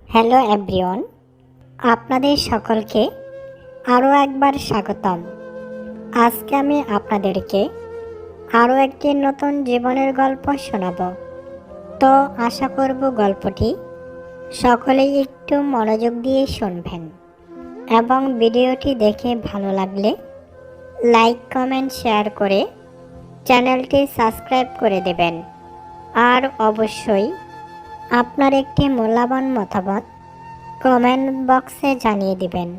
Hello everyone, আপনাদের সকলকে আরও একবার স্বাগতম। আজকে আমি আপনাদেরকে আরও একটি নতুন জীবনের গল্প শোনাব। তো আশা করব গল্পটি সকলেই একটু মনোযোগ দিয়ে শুনবেন এবং ভিডিওটি দেখে ভালো লাগলে লাইক, কমেন্ট, শেয়ার করে চ্যানেলটি সাবস্ক্রাইব করে দেবেন। আর অবশ্যই আপনার একটি মূল্যবান মতামত কমেন্ট বক্সে জানিয়ে দিবেন।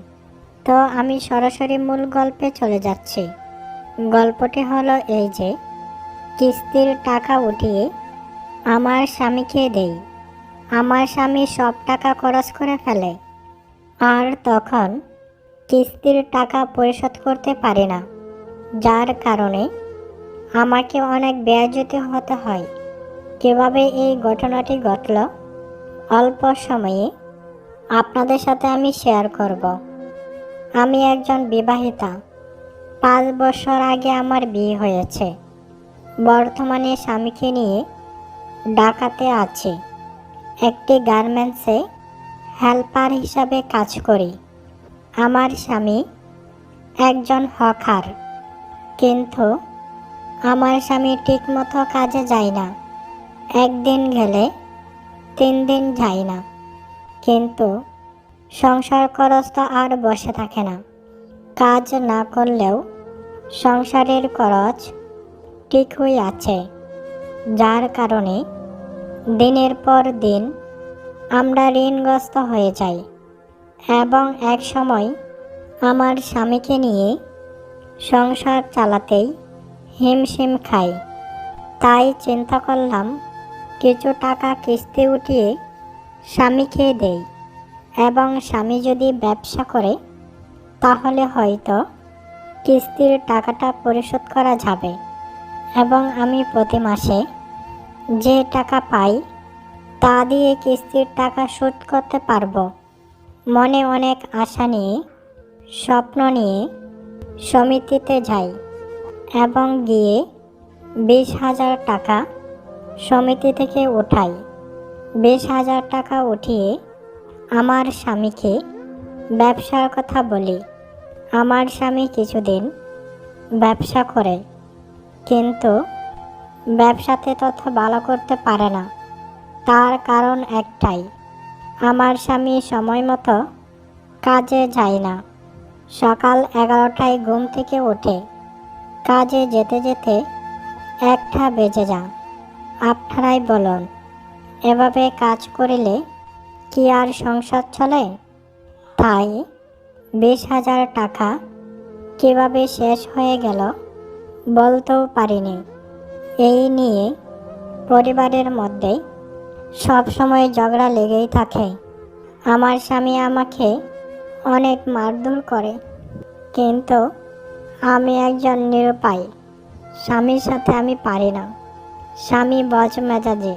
তো আমি সরাসরি মূল গল্পে চলে যাচ্ছি। গল্পটি হলো এই যে, কিস্তির টাকা উঠিয়ে আমার স্বামীকে দেই। আমার স্বামী সব টাকা খরচ করে ফেলে, আর তখন কিস্তির টাকা পরিশোধ করতে পারি না, যার কারণে আমাকে অনেক ব্যয়যুক্ত হতে হয়। কিভাবে এই ঘটনাটি ঘটল অল্প সময়ে আপনাদের সাথে আমি শেয়ার করব। আমি একজন বিবাহিতা। 5 বছর আগে আমার বিয়ে হয়েছে। বর্তমানে স্বামীকে নিয়ে ঢাকাতে আছি। একটি গার্মেন্টসে হেল্পার হিসাবে কাজ করি। আমার স্বামী একজন হকার, কিন্তু আমার স্বামী ঠিকমতো কাজে যায় না। একদিন গেলে 3 দিন যায় না। কিন্তু সংসার খরচ তো আর বসে থাকে না। কাজ না করলেও সংসারের খরচ ঠিকই আছে, যার কারণে দিনের পর দিন আমরা ঋণগ্রস্ত হয়ে যাই এবং এক সময় আমার স্বামীকে নিয়ে সংসার চালাতেই হিমশিম খাই। তাই চিন্তা করলাম কিছু টাকা কিস্তি উঠিয়ে স্বামীকে দেই, এবং স্বামী যদি ব্যবসা করে তাহলে হয়তো কিস্তির টাকাটা পরিশোধ করা যাবে এবং আমি প্রতি মাসে যে টাকা পাই তা দিয়ে কিস্তির টাকা শোধ করতে পারবো। মনে অনেক আশা নিয়ে, স্বপ্ন নিয়ে সমিতিতে যাই এবং গিয়ে 20,000 টাকা সমিতি থেকে উঠাই। 20,000 টাকা উঠিয়ে আমার স্বামীকে ব্যবসার কথা বলি। আমার স্বামী কিছুদিন ব্যবসা করে, কিন্তু ব্যবসাতে তত ভালো করতে পারে না। তার কারণ একটাই, আমার স্বামী সময় মতো কাজে যায় না। সকাল 11টায় ঘুম থেকে ওঠে, কাজে যেতে যেতে 1টা বেজে যায়। আপনারাই বলুন, এভাবে কাজ করিলে কি আর সংসার চলে? তাই 20,000 টাকা কিভাবে শেষ হয়ে গেল বলতেও পারিনি। এই নিয়ে পরিবারের মধ্যে সব সময় ঝগড়া লেগেই থাকে। আমার স্বামী আমাকে অনেক মারধর করে, কিন্তু আমি একজন নিরুপায়। স্বামীর সাথে আমি পারি না। স্বামী বজমেজাজি,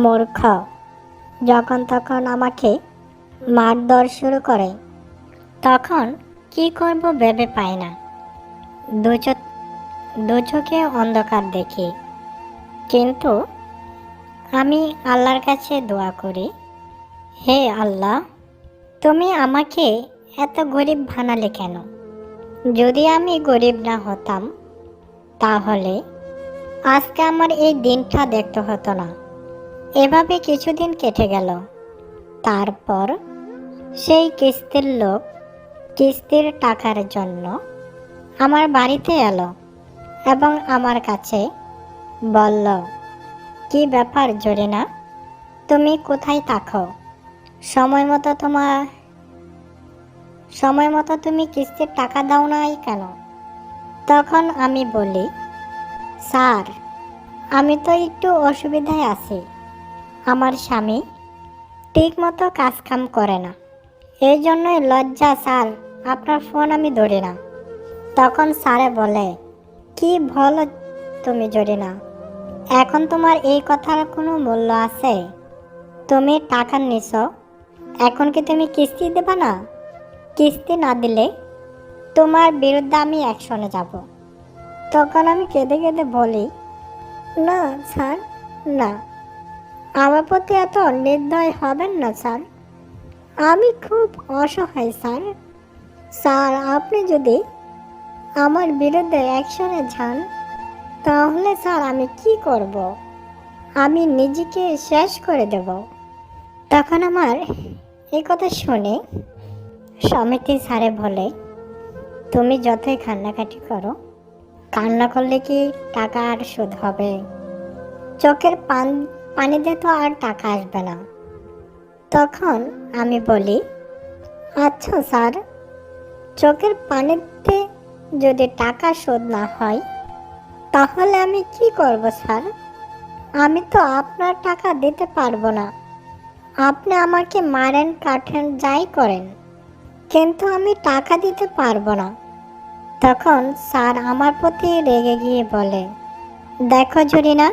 মূর্খ। যখন তখন আমাকে মারধর শুরু করে, তখন কি করব ভেবে পাই না। দু চোখে অন্ধকার দেখি, কিন্তু আমি আল্লাহর কাছে দোয়া করি, হে আল্লাহ, তুমি আমাকে এত গরিব বানালে কেন? যদি আমি গরিব না হতাম তাহলে আজকে আমার এই দিনটা দেখতে হতো না। এভাবে কিছুদিন কেটে গেল। তারপর সেই কিস্তির লোক কিস্তির টাকার জন্য আমার বাড়িতে এলো এবং আমার কাছে বলল, কি ব্যাপার জরিনা, তুমি কোথায় থাকো? সময় মতো তুমি কিস্তির টাকা দাও নাই কেন? তখন আমি বলি, স্যার, আমি তো একটু অসুবিধায় আছি। আমার স্বামী ঠিক মতো কাজকাম করে না, এই জন্যই লজ্জা স্যার, আপনার ফোন আমি ধরি না। তখন স্যারে বলে, কি বলো তুমি জরিনা? এখন তোমার এই কথার কোনো মূল্য আছে? তুমি টাকা নিছো, এখন কি তুমি কিস্তি দেবা না? কিস্তি না দিলে তোমার বিরুদ্ধে আমি অ্যাকশনে যাব। তখন আমি কেঁদে কেঁদে বলি, না স্যার, না, আমার প্রতি এত নির্দয় হবেন না স্যার। আমি খুব অসহায় স্যার। স্যার, আপনি যদি আমার বিরুদ্ধে অ্যাকশনে যান তাহলে স্যার আমি কি করব? আমি নিজেকে শেষ করে দেব। তখন আমার এই কথা শুনে সমিতি স্যারে বলে, তুমি যতই কান্নাকাটি করো, কান্না করলে কি টাকা আর শোধ হবে? চোখের পানিতে তো আর টাকা আসবে না। তখন আমি বলি, আচ্ছা স্যার, চোখের পানিতে যদি টাকা শোধ না হয় তাহলে আমি কি করব স্যার? আমি তো আপনার টাকা দিতে পারবো না। আপনি আমাকে মারেন, কাটেন, যাই করেন, কিন্তু আমি টাকা দিতে পারবো না। তখন স্যার আমার প্রতি রেগে গিয়ে বলে, দেখো জরিনা,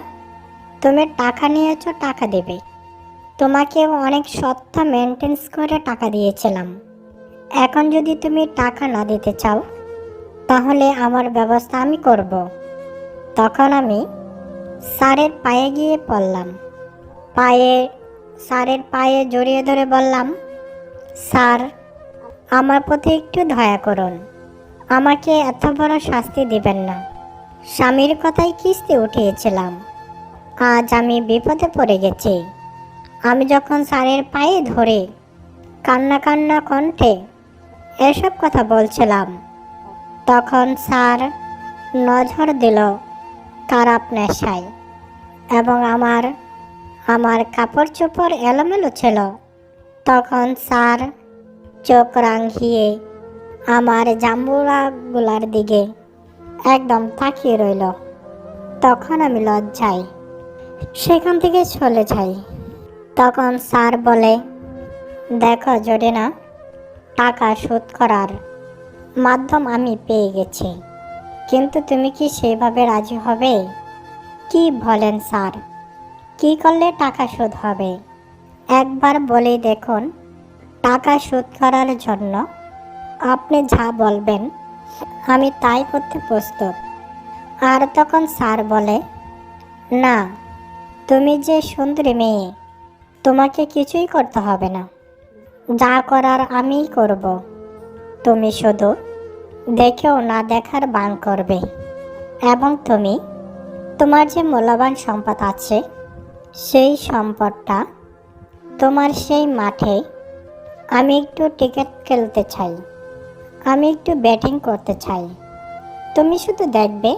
তুমি টাকা নিয়েছো, টাকা দেবে। তোমাকে অনেক সত্য মেনটেন্স করে টাকা দিয়েছিলাম। এখন যদি তুমি টাকা না দিতে চাও তাহলে আমার ব্যবস্থা আমি করব। তখন আমি স্যারের পায়ে গিয়ে পড়লাম। স্যারের পায়ে জড়িয়ে ধরে বললাম, স্যার, আমার প্রতি একটু দয়া করুন। আমাকে এত বড় শাস্তি দিবেন না। স্বামীর কথায় কিস্তি উঠিয়েছিলাম, আজ আমি বিপদে পড়ে গেছি। আমি যখন স্যারের পায়ে ধরে কান্না কান্না কণ্ঠে এসব কথা বলছিলাম, তখন স্যার নজর দিল খারাপ নেশায় এবং আমার কাপড় চোপড় এলোমেলো ছিল। তখন স্যার চোখ রাঙিয়ে আমার জাম্বুরাগুলার দিকে একদম তাকিয়ে রইল। তখন আমি লজ্জায় সেখান থেকে চলে যাই। তখন স্যার বলে, দেখো জরিনা, টাকা শোধ করার মাধ্যম আমি পেয়ে গেছি, কিন্তু তুমি কি সেভাবে রাজি হবে? কি বলেন স্যার, কি করলে টাকা শোধ হবে? একবার বলেই দেখুন। টাকা শোধ করার জন্য আপনি যা বলবেন আমি তাই করতে প্রস্তুত। আর তখন স্যার বলে, না, তুমি যে সুন্দরী মেয়ে, তোমাকে কিছুই করতে হবে না। যা করার আমিই করব। তুমি শুধু দেখেও না দেখার ভান করবে এবং তুমি তোমার যে মূল্যবান সম্পদ আছে সেই সম্পদটা তোমার সেই মাঠে আমি একটু ক্রিকেট খেলতে চাই, আমি একটু ব্যাটিং করতে চাই। তুমি শুধু দেখবে,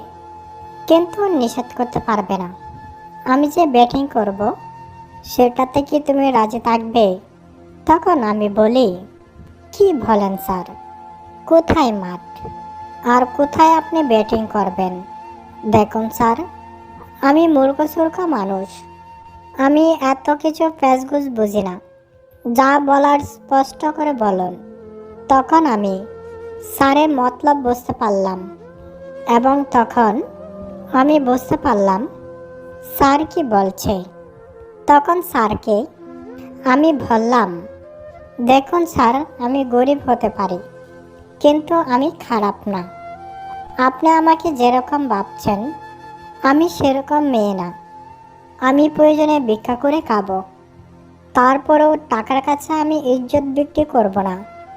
কিন্তু নিষেধ করতে পারবে না। আমি যে ব্যাটিং করব সেটাতে কি তুমি রাজি থাকবে? তখন আমি বলি, কি বলেন স্যার, কোথায় মাঠ আর কোথায় আপনি ব্যাটিং করবেন? দেখুন স্যার, আমি মূর্খ মানুষ, আমি এত কিছু প্যাচগুজ বুঝি না। যা বলার স্পষ্ট করে বলুন। তখন আমি স্যারের মতলব বুঝতে পারলাম এবং তখন আমি বুঝতে পারলাম স্যার কি বলছে। তখন স্যারকে আমি বললাম, দেখুন স্যার, আমি গরিব হতে পারি, কিন্তু আমি খারাপ না। আপনি আমাকে যেরকম ভাবছেন আমি সেরকম মেয়ে না। আমি প্রয়োজনে ভিক্ষা করে খাবো, তারপরেও টাকার কাছে আমি ইজ্জত বিক্রি করব না।